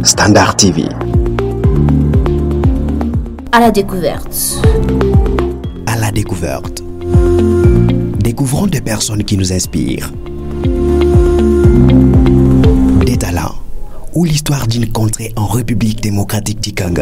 Standard TV. À la découverte. À la découverte. Découvrons des personnes qui nous inspirent. Des talents ou l'histoire d'une contrée en République démocratique du Congo.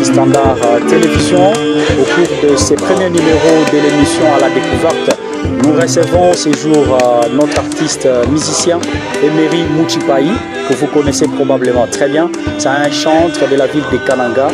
Standard Télévision. Au cours de ces premiers numéros de l'émission à la découverte, nous recevons ces jours notre artiste musicien Emery Muchipai, que vous connaissez probablement très bien. C'est un chanteur de la ville de Kananga.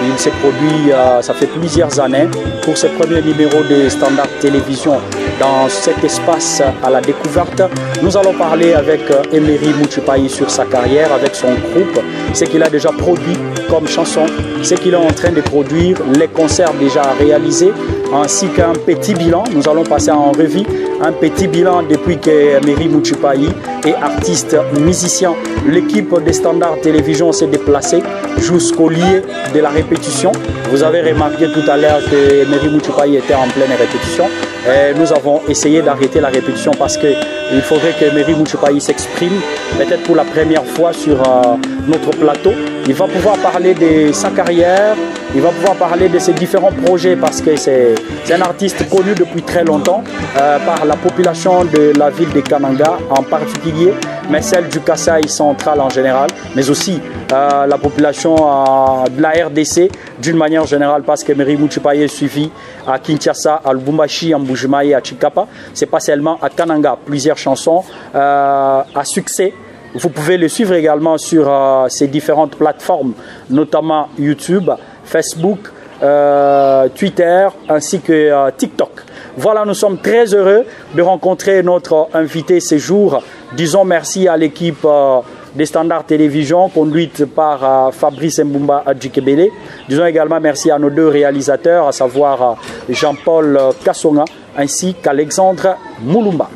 Il s'est produit, ça fait plusieurs années, pour ce premier numéro de Standard Télévision dans cet espace à la découverte. Nous allons parler avec Emery Muchipai sur sa carrière, avec son groupe, ce qu'il a déjà produit comme chanson, ce qu'il est en train de produire, les concerts déjà réalisés, ainsi qu'un petit bilan. Nous allons passer en revue un petit bilan depuis que Emery Muchipai est artiste musicien. L'équipe de Standard Télévision s'est déplacée jusqu'au lieu de la répétition. Vous avez remarqué tout à l'heure que Emery Muchipai était en pleine répétition. Et nous avons essayé d'arrêter la répétition parce qu'il faudrait que Emery Muchipai s'exprime, peut-être pour la première fois sur notre plateau. Il va pouvoir parler de sa carrière, il va pouvoir parler de ses différents projets parce que c'est un artiste connu depuis très longtemps par la population de la ville de Kananga en particulier, mais celle du Kasaï central en général, mais aussi la population de la RDC d'une manière générale parce qu'Emery Muchipai est suivi à Kinshasa, à Lubumbashi, à Mbujimayi, à Chikapa. C'est pas seulement à Kananga, plusieurs chansons à succès. Vous pouvez le suivre également sur ces différentes plateformes, notamment YouTube, Facebook, Twitter ainsi que TikTok. Voilà, nous sommes très heureux de rencontrer notre invité ce jour. Disons merci à l'équipe des Standards Télévision conduite par Fabrice Mbumba Adjikebele. Disons également merci à nos deux réalisateurs, à savoir Jean-Paul Kassonga ainsi qu'Alexandre Moulumba.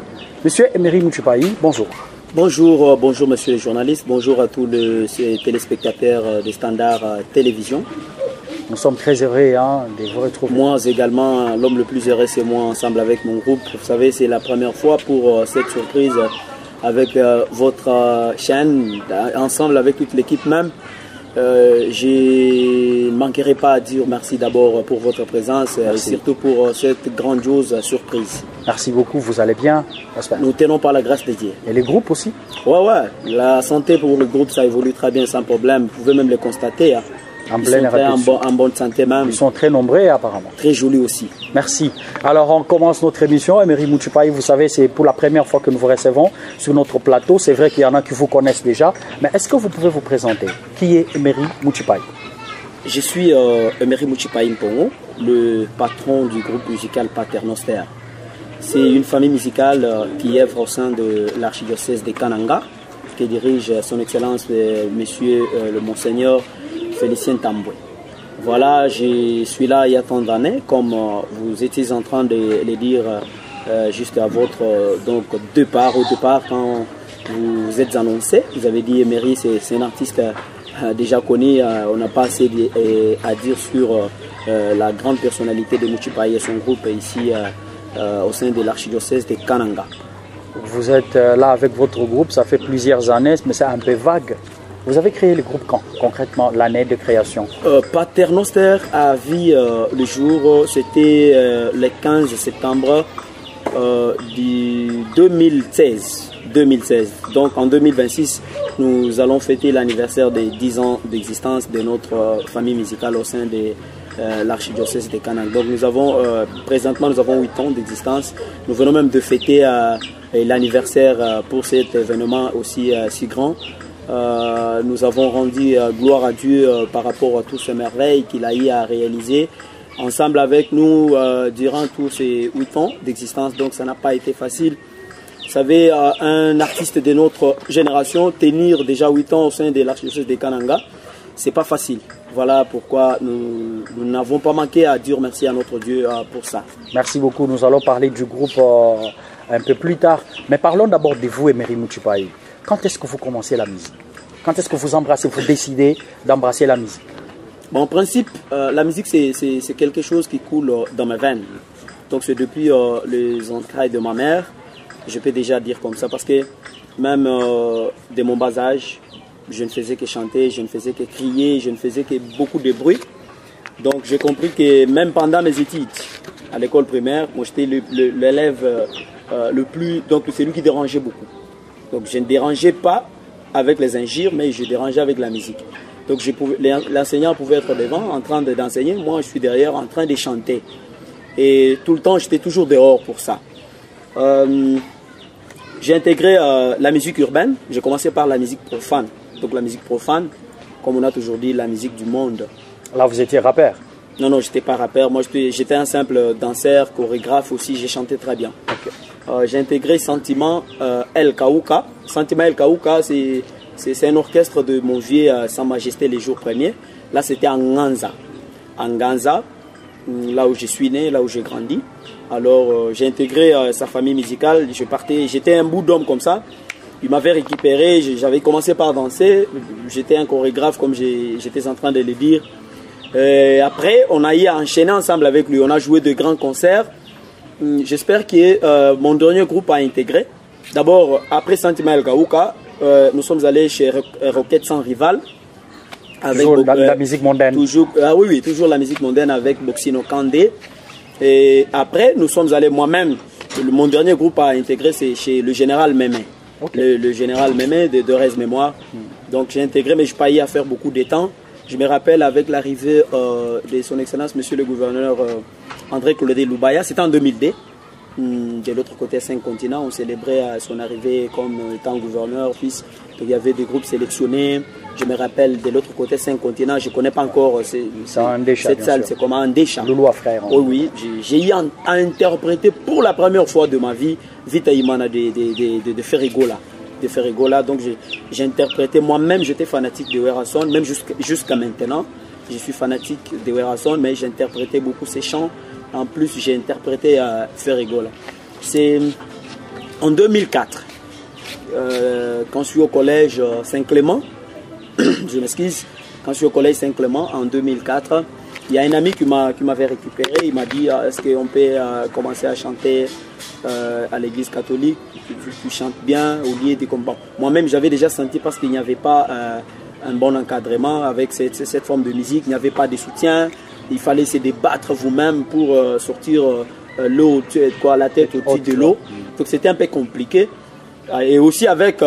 Monsieur Emery Muchipai, bonjour. Bonjour, bonjour monsieur le journaliste, bonjour à tous les téléspectateurs des Standards Télévision. Nous sommes très heureux de vous retrouver. Moi également, l'homme le plus heureux, c'est moi, ensemble avec mon groupe. Vous savez, c'est la première fois pour cette surprise avec votre chaîne, ensemble avec toute l'équipe même. Je ne manquerai pas à dire merci d'abord pour votre présence et surtout pour cette grandiose surprise. Merci beaucoup, vous allez bien? Nous tenons par la grâce de Dieu. Et les groupes aussi? Ouais, la santé pour le groupe, ça évolue très bien sans problème. Vous pouvez même le constater. Ils sont en bonne santé même. Ils sont très nombreux apparemment. Très jolis aussi. Merci. Alors on commence notre émission. Emery Mouchipayi, vous savez, c'est pour la première fois que nous vous recevons sur notre plateau. C'est vrai qu'il y en a qui vous connaissent déjà. Mais est-ce que vous pouvez vous présenter? Qui est Emery Mouchipayi? Je suis Emery Mouchipayi Mpongo, le patron du groupe musical Paternoster. C'est une famille musicale qui œuvre au sein de l'archidiocèse de Kananga, que dirige son excellence monsieur le monseigneur Félicien Tamboué. Voilà, je suis là il y a tant d'années, comme vous étiez en train de le dire juste à votre au départ, quand vous êtes annoncé. Vous avez dit Emery, c'est un artiste déjà connu, on n'a pas assez à dire sur la grande personnalité de Mouchipayi et son groupe ici au sein de l'archidiocèse de Kananga. Vous êtes là avec votre groupe, ça fait plusieurs années, mais c'est un peu vague. Vous avez créé le groupe quand, concrètement, l'année de création? Paternoster a vu le jour, c'était le 15 septembre du 2016. Donc en 2026, nous allons fêter l'anniversaire des 10 ans d'existence de notre famille musicale au sein de l'archidiocèse de Kananga. Donc nous avons, présentement, nous avons 8 ans d'existence. Nous venons même de fêter l'anniversaire pour cet événement aussi si grand. Nous avons rendu gloire à Dieu par rapport à toutes ces merveilles qu'il a eu à réaliser ensemble avec nous durant tous ces 8 ans d'existence. Donc ça n'a pas été facile. Vous savez, un artiste de notre génération, tenir déjà 8 ans au sein de l'archidiocèse de Kananga, c'est pas facile. Voilà pourquoi nous n'avons pas manqué à dire merci à notre Dieu pour ça. Merci beaucoup. Nous allons parler du groupe un peu plus tard. Mais parlons d'abord de vous, Emery Mouchipayi. Quand est-ce que vous commencez la musique? Quand est-ce que vous décidez d'embrasser la musique? Bon, en principe, la musique, c'est quelque chose qui coule dans mes veines. Donc c'est depuis les entrailles de ma mère, je peux déjà dire comme ça, parce que même de mon bas âge, je ne faisais que chanter, je ne faisais que crier, je ne faisais que beaucoup de bruit. Donc j'ai compris que même pendant mes études à l'école primaire, moi j'étais l'élève le plus, donc celui qui dérangeait beaucoup. Donc je ne dérangeais pas avec les injures, mais je dérangeais avec la musique. Donc l'enseignant pouvait être devant en train d'enseigner, moi je suis derrière en train de chanter. Et tout le temps j'étais toujours dehors pour ça. J'ai intégré la musique urbaine, j'ai commencé par la musique profane. Donc la musique profane, comme on a toujours dit, la musique du monde. Là vous étiez rappeur? Non, je n'étais pas rappeur, moi j'étais un simple danseur, chorégraphe aussi, j'ai chanté très bien. Okay. J'ai intégré Sentiment El Kauka. Sentiment El Kauka, c'est un orchestre de mon vieux Sa Majesté les jours premiers. Là, c'était en Nganza. En Nganza, là où je suis né, là où j'ai grandi. Alors, j'ai intégré sa famille musicale. J'étais un bout d'homme comme ça. Il m'avait récupéré. J'avais commencé par danser. J'étais un chorégraphe, comme j'étais en train de le dire. Après, on a eu à enchaîner ensemble avec lui. On a joué de grands concerts. J'espère que mon dernier groupe a intégré. D'abord, après Sentiment El Kauka, nous sommes allés chez Roquette Sans Rival. Avec toujours la musique mondaine. Toujours, oui, toujours la musique mondaine avec Boxino Kandé. Et après, nous sommes allés moi-même. Mon dernier groupe à intégrer, c'est chez le Général Mémé. Okay. Le Général Mémé de Rez Mémoire. Donc j'ai intégré, mais je n'ai pas eu à faire beaucoup de temps. Je me rappelle avec l'arrivée de son Excellence, Monsieur le Gouverneur André Claudé Loubaya, c'était en 2002. De l'autre côté, 5 continents, on célébrait son arrivée comme étant gouverneur, fils. Donc, il y avait des groupes sélectionnés. Je me rappelle de l'autre côté, 5 continents, je ne connais pas encore cette salle, c'est comme un déchat. Louloua frère. Oui, j'ai eu à interpréter pour la première fois de ma vie Vita Imana de Ferrigola. De Ferrigola, donc j'ai interprété moi-même, j'étais fanatique de Werason, même jusqu'à maintenant. Je suis fanatique de Werason, mais j'ai interprété beaucoup ses chants. En plus, j'ai interprété Ferrigola. C'est en 2004, quand je suis au collège Saint-Clément, je m'excuse, quand je suis au collège Saint-Clément en 2004, il y a un ami qui m'avait récupéré, il m'a dit est-ce qu'on peut commencer à chanter à l'église catholique, tu chantes bien au lieu de combat. Moi-même j'avais déjà senti parce qu'il n'y avait pas un bon encadrement avec cette forme de musique, il n'y avait pas de soutien, il fallait se débattre vous-même pour sortir l'eau, la tête au-dessus de l'eau. Donc c'était un peu compliqué. Et aussi avec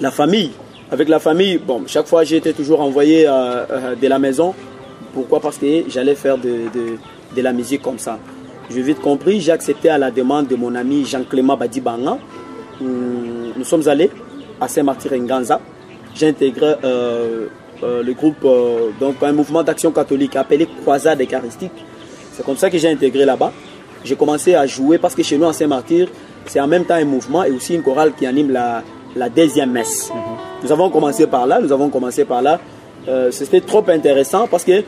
la famille. Avec la famille, bon, chaque fois j'étais toujours envoyé de la maison. Pourquoi? Parce que j'allais faire de la musique comme ça. J'ai vite compris, j'ai accepté à la demande de mon ami Jean-Clément Badibanga. Nous sommes allés à Saint-Martyr-Nganza. J'ai intégré le groupe, donc un mouvement d'action catholique appelé Croisade Eucharistique. C'est comme ça que j'ai intégré là-bas. J'ai commencé à jouer parce que chez nous à Saint-Martyr, c'est en même temps un mouvement et aussi une chorale qui anime la deuxième messe. Nous avons commencé par là, c'était trop intéressant parce que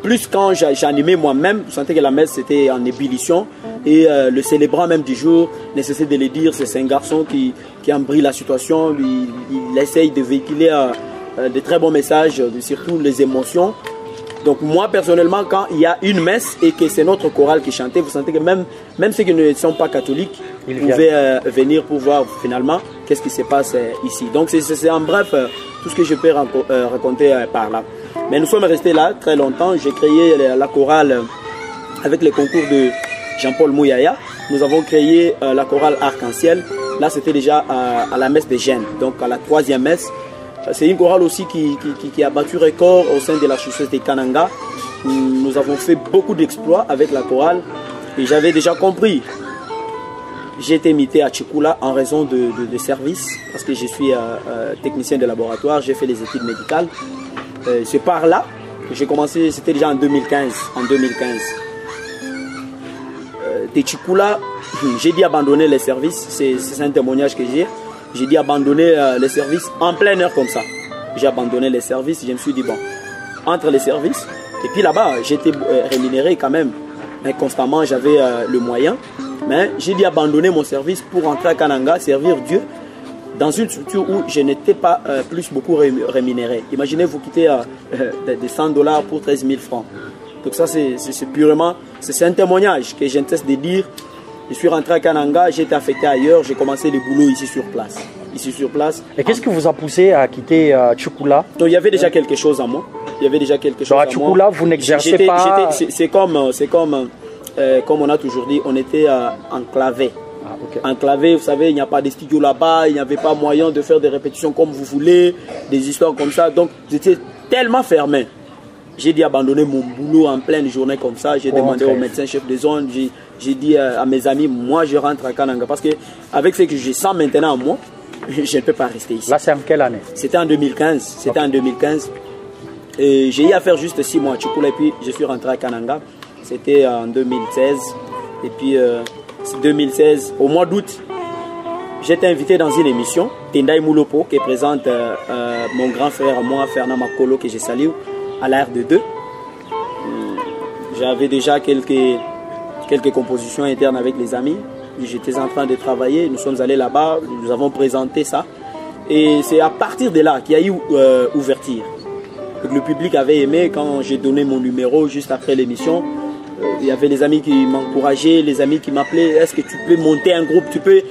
plus quand j'animais moi-même, je sentais que la messe était en ébullition et le célébrant même du jour, nécessaire de le dire, c'est un garçon qui embrille la situation, il essaye de véhiculer de très bons messages, surtout les émotions. Donc moi personnellement, quand il y a une messe et que c'est notre chorale qui chantait, vous sentez que même ceux qui ne sont pas catholiques pouvaient venir pour voir finalement qu'est-ce qui se passe ici. Donc c'est en bref tout ce que je peux raconter par là. Mais nous sommes restés là très longtemps. J'ai créé la chorale avec le concours de Jean-Paul Mouyaya. Nous avons créé la chorale Arc-en-Ciel. Là c'était déjà à la messe de Gênes, donc à la 3e messe. C'est une chorale aussi qui a battu record au sein de l'archidiocèse de Kananga. Nous avons fait beaucoup d'exploits avec la chorale et j'avais déjà compris. J'ai été muté à Tchikoula en raison de service parce que je suis technicien de laboratoire, j'ai fait les études médicales. C'est par là que j'ai commencé, c'était déjà en 2015. De Tchikoula, j'ai dit abandonner les services, c'est un témoignage que j'ai dit abandonner les services en pleine heure comme ça. J'ai abandonné les services, je me suis dit bon, entre les services, et puis là-bas j'étais rémunéré quand même, mais constamment j'avais le moyen, mais j'ai dit abandonner mon service pour entrer à Kananga, servir Dieu, dans une structure où je n'étais pas beaucoup rémunéré. Imaginez vous quitter des $100 pour 13 000 francs. Donc ça c'est purement, c'est un témoignage que j'inteste de dire. Je suis rentré à Kananga, j'ai été affecté ailleurs, j'ai commencé le boulot ici sur place. Et qu'est-ce qui vous a poussé à quitter Tchikoula? Donc il y avait déjà quelque chose en moi. Donc à Tchikoula, vous n'exercez pas... C'est comme on a toujours dit, on était enclavé. Enclavé, vous savez, il n'y a pas de studio là-bas, il n'y avait pas moyen de faire des répétitions comme vous voulez, des histoires comme ça. Donc j'étais tellement fermé. J'ai dit abandonner mon boulot en pleine journée comme ça. J'ai demandé au médecin chef de zone, j'ai dit à mes amis, moi je rentre à Kananga. Parce qu'avec ce que je sens maintenant en moi, je ne peux pas rester ici. Là c'est en quelle année? C'était en 2015. En 2015. Et j'ai eu à faire juste 6 mois à Tchikoula et puis je suis rentré à Kananga. C'était en 2016. Et puis 2016, au mois d'août, j'étais invité dans une émission, Tendai Moulopo, qui présente mon grand frère à moi, Fernand Makolo, que je salue, à la RD2. J'avais déjà quelques compositions internes avec les amis. J'étais en train de travailler, nous sommes allés là-bas, nous avons présenté ça. Et c'est à partir de là qu'il y a eu ouverture. Le public avait aimé quand j'ai donné mon numéro juste après l'émission. Il y avait les amis qui m'encourageaient, les amis qui m'appelaient. Est-ce que tu peux monter un groupe, tu peux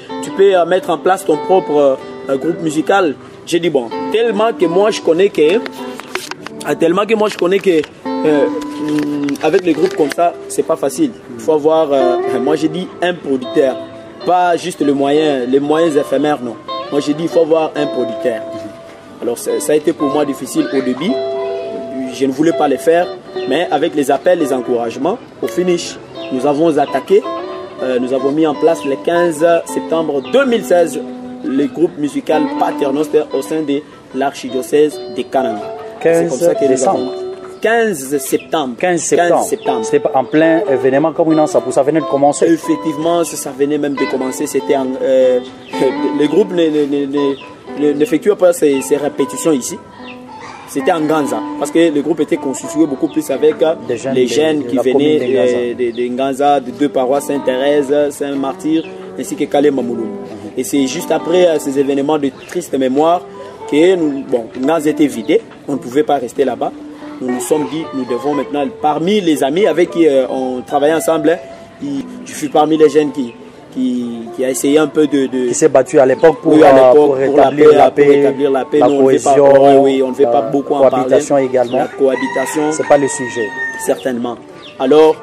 mettre en place ton propre groupe musical? J'ai dit bon, tellement que moi je connais que avec les groupes comme ça, c'est pas facile. Il faut avoir, moi j'ai dit un producteur, pas juste les moyens éphémères, non. Moi j'ai dit il faut avoir un producteur. Alors ça a été pour moi difficile au début. Je ne voulais pas le faire, mais avec les appels, les encouragements, au finish, nous avons attaqué. Nous avons mis en place le 15 septembre 2016 le groupe musical Paternoster au sein de l'archidiocèse de Kananga. 15 septembre. C'était en plein événement comme ça venait de commencer. Effectivement, ça venait même de commencer. C'était le groupe n'effectuait pas ses répétitions ici. C'était en Nganza, parce que le groupe était constitué beaucoup plus avec les jeunes qui venaient de Nganza, de 2 paroisses, Sainte-Thérèse, Saint-Martyr, ainsi que Kalema Mouloum. Et c'est juste après ces événements de triste mémoire que Nganza était vidé, on ne pouvait pas rester là-bas. nous nous sommes dit, nous devons maintenant, parmi les amis avec qui on travaillait ensemble, je suis parmi les jeunes qui a essayé un peu qui s'est battu à l'époque pour, pour rétablir la paix, la cohésion, on ne veut pas beaucoup en parler. La cohabitation également. La cohabitation. C'est pas le sujet. Certainement. Alors,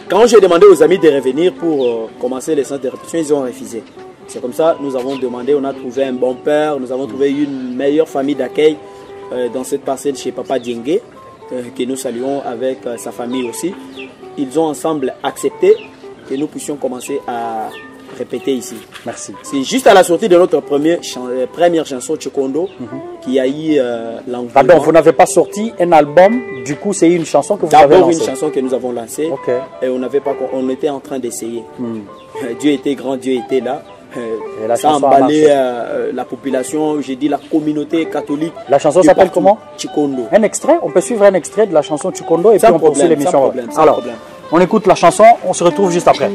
quand j'ai demandé aux amis de revenir pour commencer les centres de répétition, ils ont refusé. C'est comme ça, nous avons demandé, on a trouvé un bon père, nous avons trouvé une meilleure famille d'accueil dans cette parcelle chez Papa Diengue, que nous saluons avec sa famille aussi. Ils ont ensemble accepté que nous puissions commencer à répéter ici. Merci. C'est juste à la sortie de notre première chanson Tchikondo qu'il y a eu l'envoi. Pardon, vous n'avez pas sorti un album, du coup c'est une chanson que vous avez lancée. D'abord une chanson que nous avons lancée, et on était en train d'essayer. Dieu était grand, Dieu était là. Ça a emballé la population, j'ai dit la communauté catholique. La chanson s'appelle comment? Tchikondo. Un extrait, on peut suivre un extrait de la chanson Tchikondo et puis on poursuit l'émission. Alors, on écoute la chanson, on se retrouve juste après.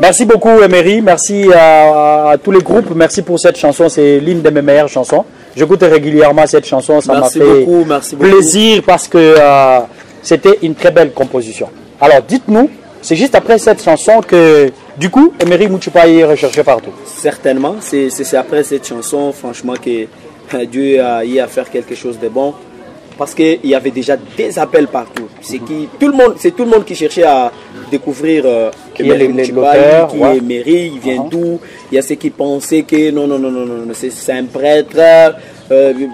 Merci beaucoup Emery, merci à tous les groupes, merci pour cette chanson, c'est l'une de mes meilleures chansons. J'écoute régulièrement cette chanson, ça m'a fait plaisir parce que c'était une très belle composition. Alors dites-nous, c'est juste après cette chanson que du coup Emery Mouchoupa est recherché partout. Certainement, c'est après cette chanson franchement que Dieu a eu à faire quelque chose de bon. Parce qu'il y avait déjà des appels partout. C'est tout le monde qui cherchait à découvrir qui est Emery, il vient d'où. Il y a ceux qui pensaient que non, c'est un prêtre.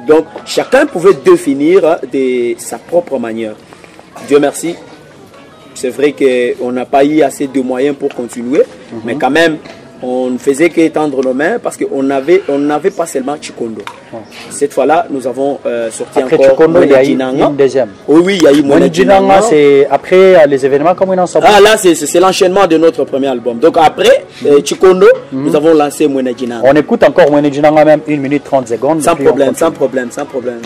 Donc chacun pouvait définir de sa propre manière. Dieu merci. C'est vrai qu'on n'a pas eu assez de moyens pour continuer, mais quand même, on ne faisait qu'étendre nos mains parce qu'on n'avait pas seulement Chikondo. Cette fois-là, nous avons sorti après encore Chikondo, il y a eu une deuxième. Oui, il y a eu Mwenedjinanga. C'est après les événements comme on en sort. Ah là, c'est l'enchaînement de notre premier album. Donc après Chikondo, nous avons lancé Mwenedjinanga. On écoute encore Mwenedjinanga même 1 minute 30 secondes. Sans problème, sans problème, sans problème.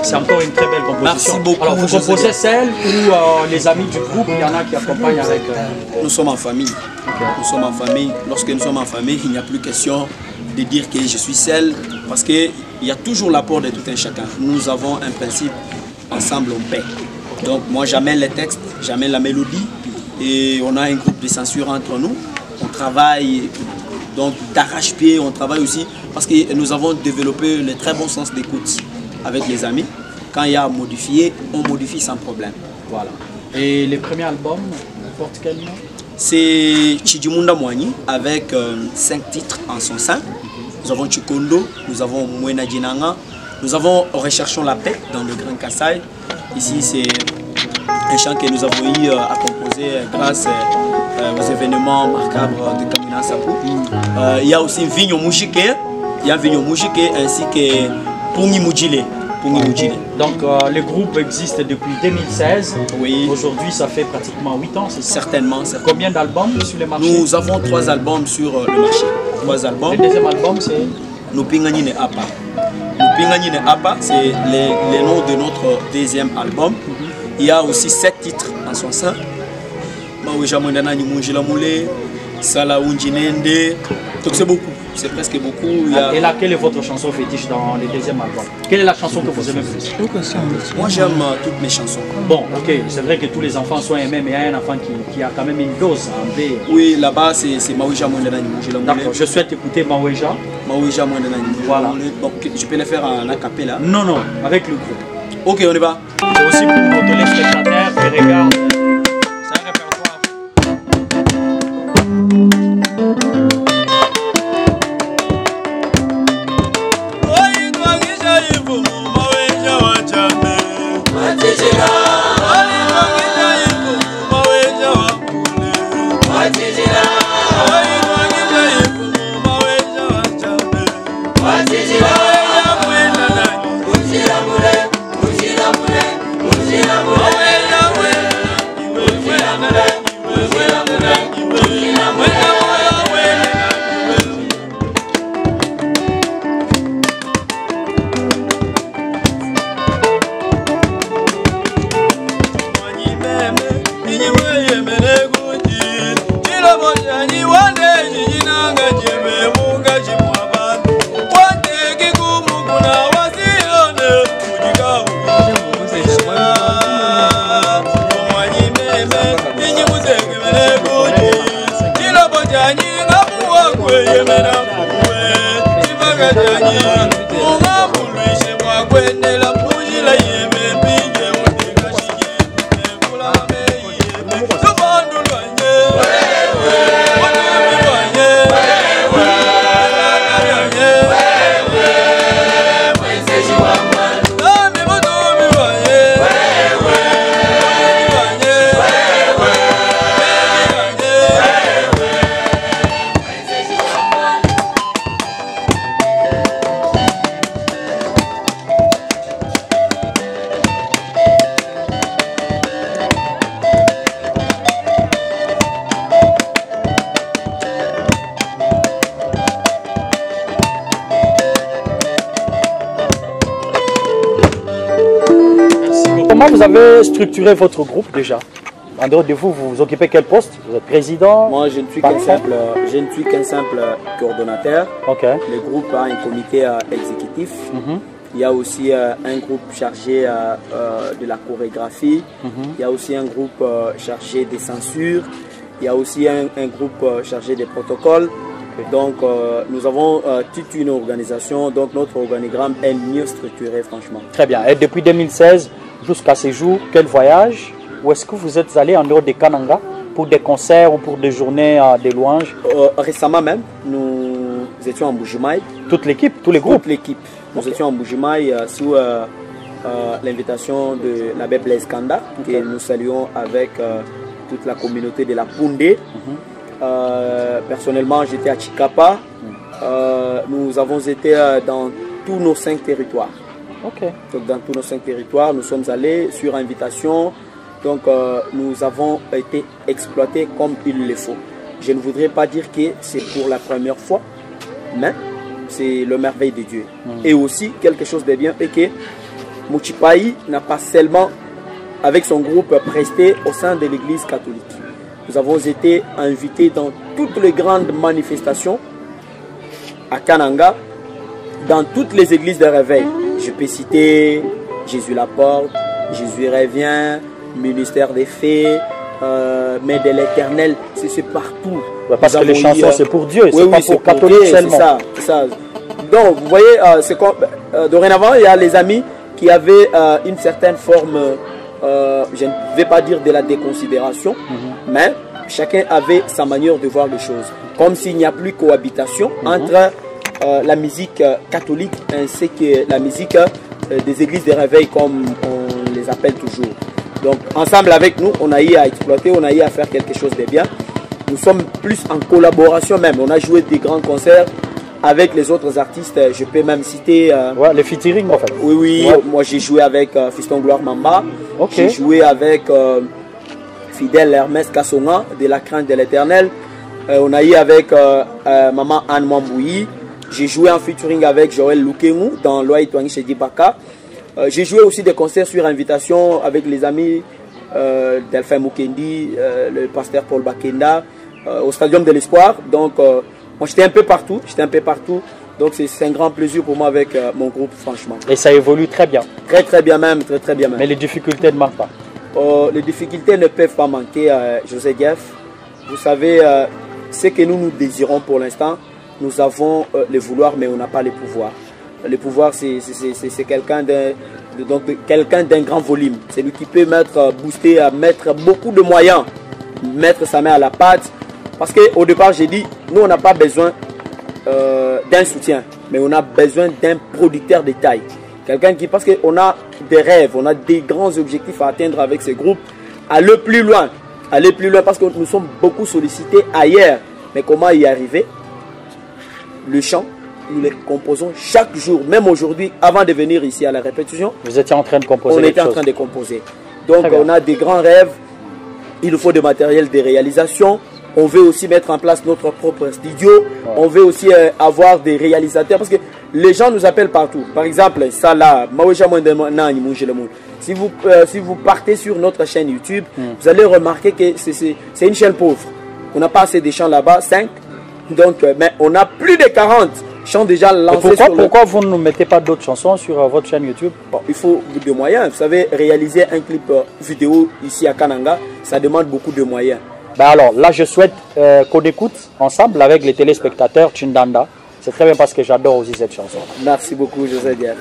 C'est encore une très belle composition. Merci beaucoup. Alors, vous composez seul ou les amis du groupe, il y en a qui accompagnent avec... Nous sommes en famille. Okay. Nous sommes en famille. Lorsque nous sommes en famille, il n'y a plus question de dire que je suis seul, parce qu'il y a toujours l'apport de tout un chacun. Nous avons un principe, ensemble on paie. Donc moi j'amène les textes, j'amène la mélodie, et on a un groupe de censure entre nous. On travaille donc d'arrache-pied, on travaille aussi, parce que nous avons développé le très bon sens d'écoute avec les amis. Quand il y a à modifier, on modifie sans problème. Voilà. Et les premiers albums, n'importe quel nom? C'est Chidjimunda Mwanyi avec 5 titres en son sein. Nous avons Chikondo, nous avons Mwenedjinanga, nous avons Recherchons la paix dans le Grand Kassai. Ici, c'est un chant que nous avons eu à composer grâce aux événements macabres de Kamina Sapou. Il y a aussi Vigno Mujike, ainsi que Pungi Mujile. Donc le groupe existe depuis 2016. Oui. Aujourd'hui, ça fait pratiquement 8 ans, c'est ça? Certainement. Combien d'albums sur le marché? Nous avons 3 albums sur le marché. 3 albums. Le deuxième album, c'est Nous Pingani ne Apa. Nous Pingani ne Apa, c'est les noms de notre deuxième album. Il y a aussi 7 titres en son sein. Maouja Mwendana Nymunjila Moulé, Sala Unjinende. Donc c'est beaucoup. C'est presque beaucoup. Et là, quelle est votre chanson fétiche dans le deuxième album? Quelle est la chanson que vous aimez le plus? Moi j'aime toutes mes chansons. Bon, ok, c'est vrai que tous les enfants sont aimés, mais il y a un enfant qui a quand même une dose en B. Oui, là-bas c'est Maouja Mwendana Nymunjila Moulé. D'accord, je souhaite écouter Maouja. Maouja Mwendana Nymunjila Moulé. Voilà. Donc je peux le faire en acapella. Non, non, avec le groupe. Ok, on y va. C'est aussi pour nos téléspectateurs qui regardent. C'est un répertoire. Comment vous avez structuré votre groupe déjà? En dehors de vous, vous occupez quel poste? Vous êtes président? Moi, je ne suis qu'un simple coordonnateur. Ok. Le groupe a un comité exécutif. Il y a aussi un groupe chargé de la chorégraphie. Il y a aussi un groupe chargé des censures. Il y a aussi un groupe chargé des protocoles. Donc, nous avons toute une organisation. Donc, notre organigramme est mieux structuré, franchement. Très bien. Et depuis 2016 jusqu'à ce jour, quel voyage? Où est-ce que vous êtes allé en dehors de Kananga pour des concerts ou pour des journées de louanges? Récemment même, nous étions en Mbuji-Mayi. Toute l'équipe, tous les groupes? Toute l'équipe. Nous étions en Mbuji-Mayi sous l'invitation de l'abbé Blaise Kanda, que nous saluons avec toute la communauté de la Poundé. Personnellement, j'étais à Chikapa. Nous avons été dans tous nos 5 territoires. Ok. Donc, dans tous nos 5 territoires, nous sommes allés sur invitation. Donc, nous avons été exploités comme il le faut. Je ne voudrais pas dire que c'est pour la première fois, mais c'est le merveille de Dieu. Et aussi, quelque chose de bien est que Mbuji-Mayi n'a pas seulement, avec son groupe, presté au sein de l'église catholique. Nous avons été invités dans toutes les grandes manifestations à Kananga, dans toutes les églises de réveil. Je peux citer Jésus la porte, Jésus revient, ministère des fées, mais de l'éternel, c'est partout. Parce que les chansons, c'est pour Dieu, c'est pas pour catholique seulement. C'est ça. Donc, vous voyez, dorénavant, il y a les amis qui avaient une certaine forme, je ne vais pas dire de la déconsidération, mais chacun avait sa manière de voir les choses. Comme s'il n'y a plus cohabitation entre la musique catholique ainsi que la musique des églises de réveil, comme on les appelle toujours. Donc, ensemble avec nous, on a eu à exploiter, on a eu à faire quelque chose de bien. Nous sommes plus en collaboration même. On a joué des grands concerts avec les autres artistes, je peux même citer... ouais, les featuring en fait. Oui, oui, ouais. Moi j'ai joué avec Fiston Gloire Mamba, okay. J'ai joué avec Fidèle Hermès Kassonga de La Crainte de l'Éternel, on a eu avec Maman Anne Mambouyi, j'ai joué en featuring avec Joël Loukengou dans Loa Itwangi chez Dibaka, j'ai joué aussi des concerts sur invitation avec les amis Delphin Mukendi, le pasteur Paul Bakenda, au Stadium de l'Espoir, donc... moi, j'étais un peu partout, donc c'est un grand plaisir pour moi avec mon groupe, franchement. Et ça évolue très bien. Très bien même, très bien même. Mais les difficultés ne manquent pas. Les difficultés ne peuvent pas manquer, José Dief. Vous savez, ce que nous désirons pour l'instant, nous avons le vouloir, mais on n'a pas le pouvoir. Le pouvoir, c'est quelqu'un d'un grand volume. C'est lui qui peut booster, mettre beaucoup de moyens, mettre sa main à la pâte. Parce qu'au départ, j'ai dit, nous, on n'a pas besoin d'un soutien, mais on a besoin d'un producteur de taille. Quelqu'un qui, parce qu'on a des rêves, on a des grands objectifs à atteindre avec ce groupe, aller plus loin, parce que nous sommes beaucoup sollicités ailleurs. Mais comment y arriver? Le chant, nous les composons chaque jour, même aujourd'hui, avant de venir ici à la répétition. Vous étiez en train de composer? On était en train de composer. Donc, on a des grands rêves, il nous faut du matériel de réalisation. On veut aussi mettre en place notre propre studio. Ouais. On veut aussi avoir des réalisateurs. Parce que les gens nous appellent partout. Par exemple, ça là, si vous partez sur notre chaîne YouTube, vous allez remarquer que c'est une chaîne pauvre. On n'a pas assez de chants là-bas, 5. Donc, mais on a plus de 40 chants déjà lancés. Pourquoi vous ne mettez pas d'autres chansons sur votre chaîne YouTube? Bon, il faut des moyens. Vous savez, réaliser un clip vidéo ici à Kananga, ça demande beaucoup de moyens. Ben alors, là, je souhaite qu'on écoute ensemble avec les téléspectateurs Chindanda. C'est très bien parce que j'adore aussi cette chanson. Merci beaucoup, José Dief.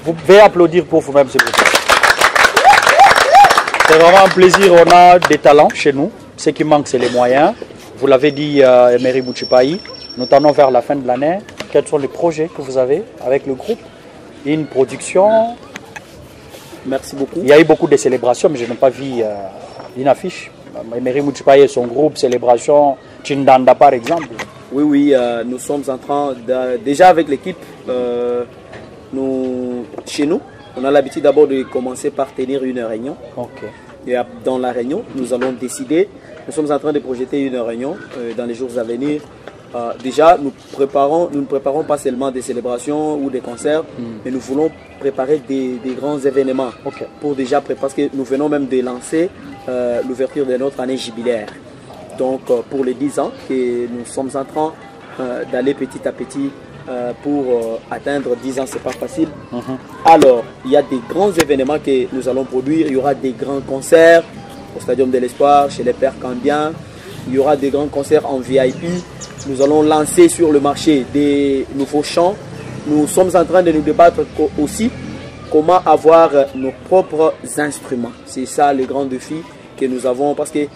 Vous pouvez applaudir pour vous-même, s'il vous plaît. C'est vraiment un plaisir. On a des talents chez nous. Ce qui manque, c'est les moyens. Vous l'avez dit, Emery Muchipai. Nous tendons vers la fin de l'année. Quels sont les projets que vous avez avec le groupe? Une production? Merci beaucoup. Il y a eu beaucoup de célébrations, mais je n'ai pas vu une affiche. Emery Muchipai et son groupe, célébration Chindanda par exemple. Oui, nous sommes en train, déjà avec l'équipe, chez nous, on a l'habitude d'abord de commencer par tenir une réunion. Okay. Et dans la réunion, nous allons décider, nous sommes en train de projeter une réunion dans les jours à venir. Déjà, nous ne préparons pas seulement des célébrations ou des concerts, mais nous voulons préparer des grands événements. Okay. Pour déjà parce que nous venons même de lancer l'ouverture de notre année jubilaire. Donc, pour les 10 ans que nous sommes en train d'aller petit à petit pour atteindre 10 ans, c'est pas facile. Alors, il y a des grands événements que nous allons produire. Il y aura des grands concerts au Stadium de l'Espoir, chez les Pères Candiens. Il y aura des grands concerts en VIP. Nous allons lancer sur le marché des nouveaux chants. Nous sommes en train de nous débattre aussi comment avoir nos propres instruments. C'est ça le grand défi que nous avons, parce que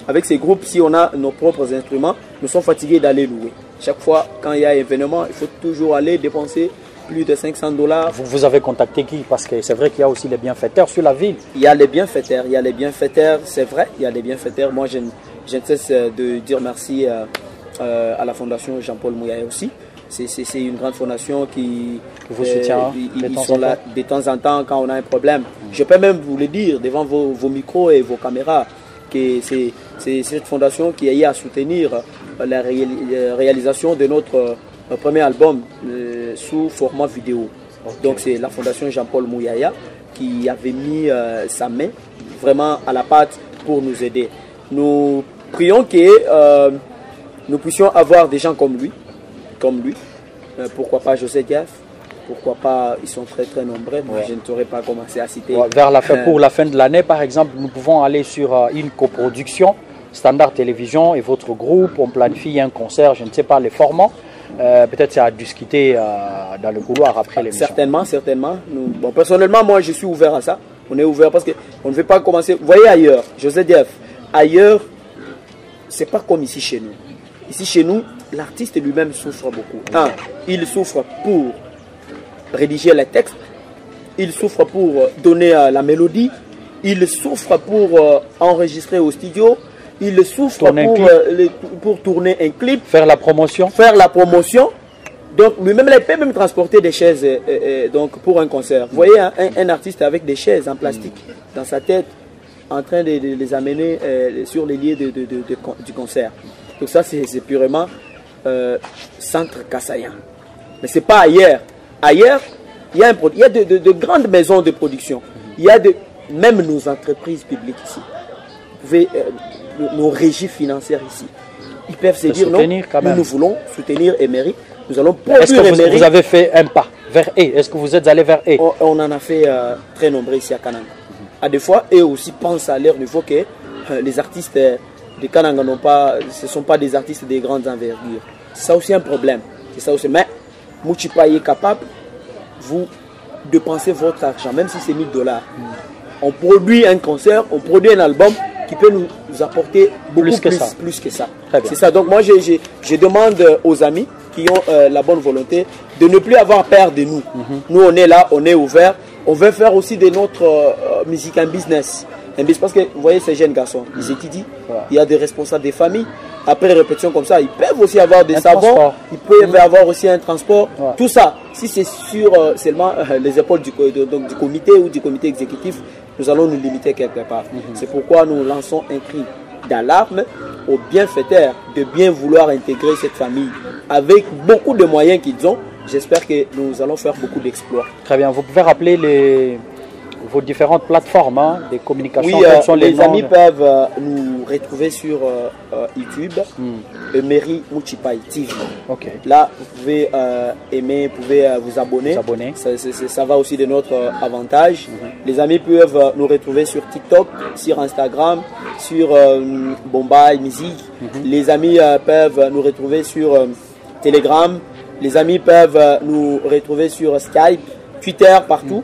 avec ces groupes, si on a nos propres instruments, nous sommes fatigués d'aller louer. Chaque fois, quand il y a un événement, il faut toujours aller dépenser plus de 500 $. Vous avez contacté qui? Parce que c'est vrai qu'il y a aussi les bienfaiteurs sur la ville. Il y a les bienfaiteurs, c'est vrai, il y a les bienfaiteurs. Moi, je ne cesse de dire merci à la Fondation Jean-Paul Mouyaya aussi. C'est une grande fondation qui vous soutient. Ils sont là de temps en temps quand on a un problème. Je peux même vous le dire devant vos micros et vos caméras que c'est cette fondation qui a eu à soutenir la réalisation de notre premier album sous format vidéo. Okay. Donc c'est la Fondation Jean-Paul Mouyaya qui avait mis sa main vraiment à la pâte pour nous aider. Nous prions que nous puissions avoir des gens comme lui. Pourquoi pas José Diaf, pourquoi pas, ils sont très nombreux, moi je ne saurais pas commencer à citer. Vers la fin, pour la fin de l'année par exemple, nous pouvons aller sur une coproduction, Standard Télévision et votre groupe, on planifie un concert, je ne sais pas les formats, peut-être c'est à discuter dans le couloir après l'émission. Certainement. Bon, personnellement, moi je suis ouvert à ça, on est ouvert parce qu'on ne veut pas commencer, vous voyez ailleurs, José Diaf, ailleurs, c'est pas comme ici chez nous. Ici chez nous, l'artiste lui-même souffre beaucoup. Il souffre pour rédiger les textes, il souffre pour donner la mélodie, il souffre pour enregistrer au studio, il souffre pour tourner un clip, faire la promotion. Donc lui-même, il peut même transporter des chaises donc pour un concert. Vous voyez un artiste avec des chaises en plastique dans sa tête, en train de les amener sur les lieux du concert. Donc ça, c'est purement centre Kassayan. Mais ce n'est pas ailleurs. Ailleurs, il y a de grandes maisons de production. Il y a même nos entreprises publiques ici. Vous pouvez, nos régies financières ici. Ils peuvent se dire non, nous voulons soutenir Emery. Nous allons produire Emery. Est-ce que vous avez fait un pas vers eux? Est-ce que vous êtes allé vers eux? On en a fait très nombreux ici à Kananga. À des fois, eux aussi pensent à leur niveau que les artistes de Kananga ce ne sont pas des artistes de grandes envergures. C'est ça aussi un problème. C'est ça aussi. Mais Moutipayi est capable, vous, de penser votre argent, même si c'est 1000 $. On produit un concert, on produit un album qui peut nous apporter beaucoup plus que ça. C'est ça. Donc moi, je demande aux amis qui ont la bonne volonté de ne plus avoir peur de nous. Nous, on est là, on est ouvert. On veut faire aussi de notre musique un business. Parce que vous voyez ces jeunes garçons, ils étudient, il y a des responsables des familles. Après répétition comme ça, ils peuvent aussi avoir des savons, ils peuvent avoir aussi un transport. Tout ça, si c'est sur seulement les épaules du comité ou du comité exécutif, nous allons nous limiter quelque part. C'est pourquoi nous lançons un cri d'alarme aux bienfaiteurs de bien vouloir intégrer cette famille avec beaucoup de moyens qu'ils ont. J'espère que nous allons faire beaucoup d'exploits. Très bien, vous pouvez rappeler vos différentes plateformes de communication. Oui, les amis peuvent nous retrouver sur YouTube, Emery Moutipayi TV. Là, vous pouvez aimer, vous pouvez vous abonner. Ça va aussi de notre avantage. Les amis peuvent nous retrouver sur TikTok, sur Instagram, sur Bombay Music. Les amis peuvent nous retrouver sur Telegram. Les amis peuvent nous retrouver sur Skype, Twitter, partout.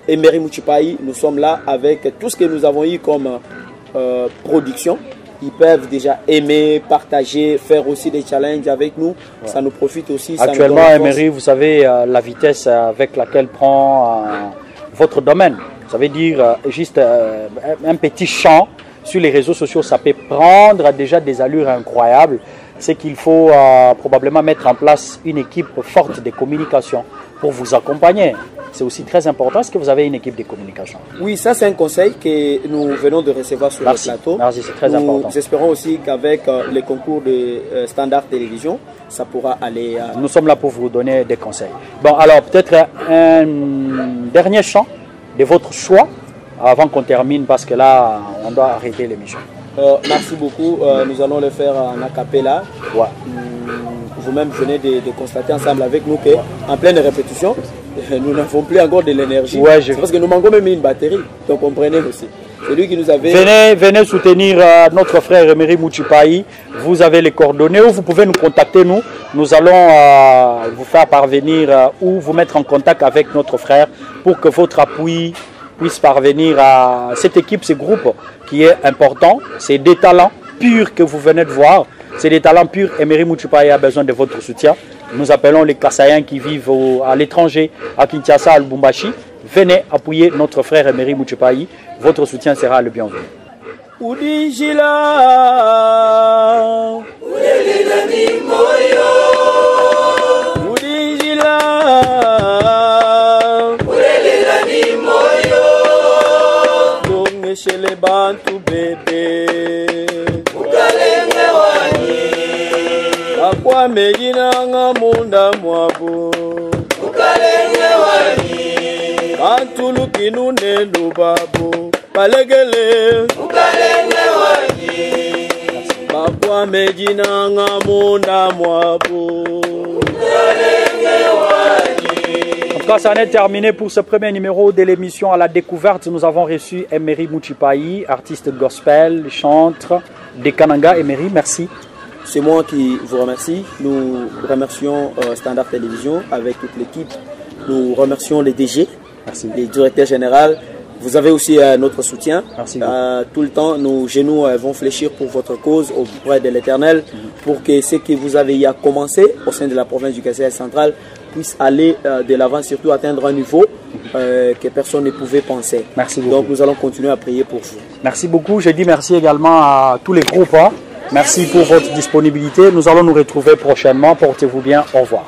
Emery Moutipayi, nous sommes là avec tout ce que nous avons eu comme production. Ils peuvent déjà aimer, partager, faire aussi des challenges avec nous. Ça nous profite aussi. Actuellement, Emery, vous savez la vitesse avec laquelle prend votre domaine. Ça veut dire juste un petit champ sur les réseaux sociaux, ça peut prendre déjà des allures incroyables. C'est qu'il faut probablement mettre en place une équipe forte de communication pour vous accompagner. C'est aussi très important. Est-ce que vous avez une équipe de communication? Oui, ça c'est un conseil que nous venons de recevoir sur le plateau. Merci, c'est très important. Nous espérons aussi qu'avec les concours de Standard Télévision, ça pourra aller... Nous sommes là pour vous donner des conseils. Bon, alors peut-être un dernier chant de votre choix avant qu'on termine parce que là, on doit arrêter l'émission. Merci beaucoup. Nous allons le faire en acapella. Vous-même venez de constater ensemble avec nous qu'en pleine répétition, nous n'avons plus encore de l'énergie. C'est parce que nous manquons même une batterie. Donc comprenez aussi. C'est lui qui nous avait... Venez soutenir notre frère Emery Moutipayi. Vous avez les coordonnées ou vous pouvez nous contacter. Nous allons vous faire parvenir ou vous mettre en contact avec notre frère pour que votre appui puisse parvenir à cette équipe, ce groupe qui est important. C'est des talents purs que vous venez de voir. C'est des talents purs. Emery Moutipayi a besoin de votre soutien. nous appelons les Kassaïens qui vivent à l'étranger, à Kinshasa, à Lubumbashi. Venez appuyer notre frère Emery Mouchepayi. Votre soutien sera le bienvenu. Chez les bantu bébé akwa megina nga munda mwabu antulu kinune lubabu balegele akwa megina nga munda mwabu. En tout cas, ça en est terminé pour ce premier numéro de l'émission à la découverte. Nous avons reçu Emery Mouchepayi, artiste gospel, chantre des Kananga. Emery, merci. C'est moi qui vous remercie. Nous remercions Standard Télévision avec toute l'équipe. Nous remercions les DG, merci. Les directeurs généraux. Vous avez aussi notre soutien. Merci. Tout le temps, nos genoux vont fléchir pour votre cause auprès de l'Éternel, pour que ce que vous avez y a commencé au sein de la province du Kasaï central puisse aller de l'avant, surtout atteindre un niveau que personne ne pouvait penser. Merci beaucoup. Donc nous allons continuer à prier pour vous. Merci beaucoup. Je dis merci également à tous les groupes. Merci pour votre disponibilité. Nous allons nous retrouver prochainement. Portez-vous bien. Au revoir.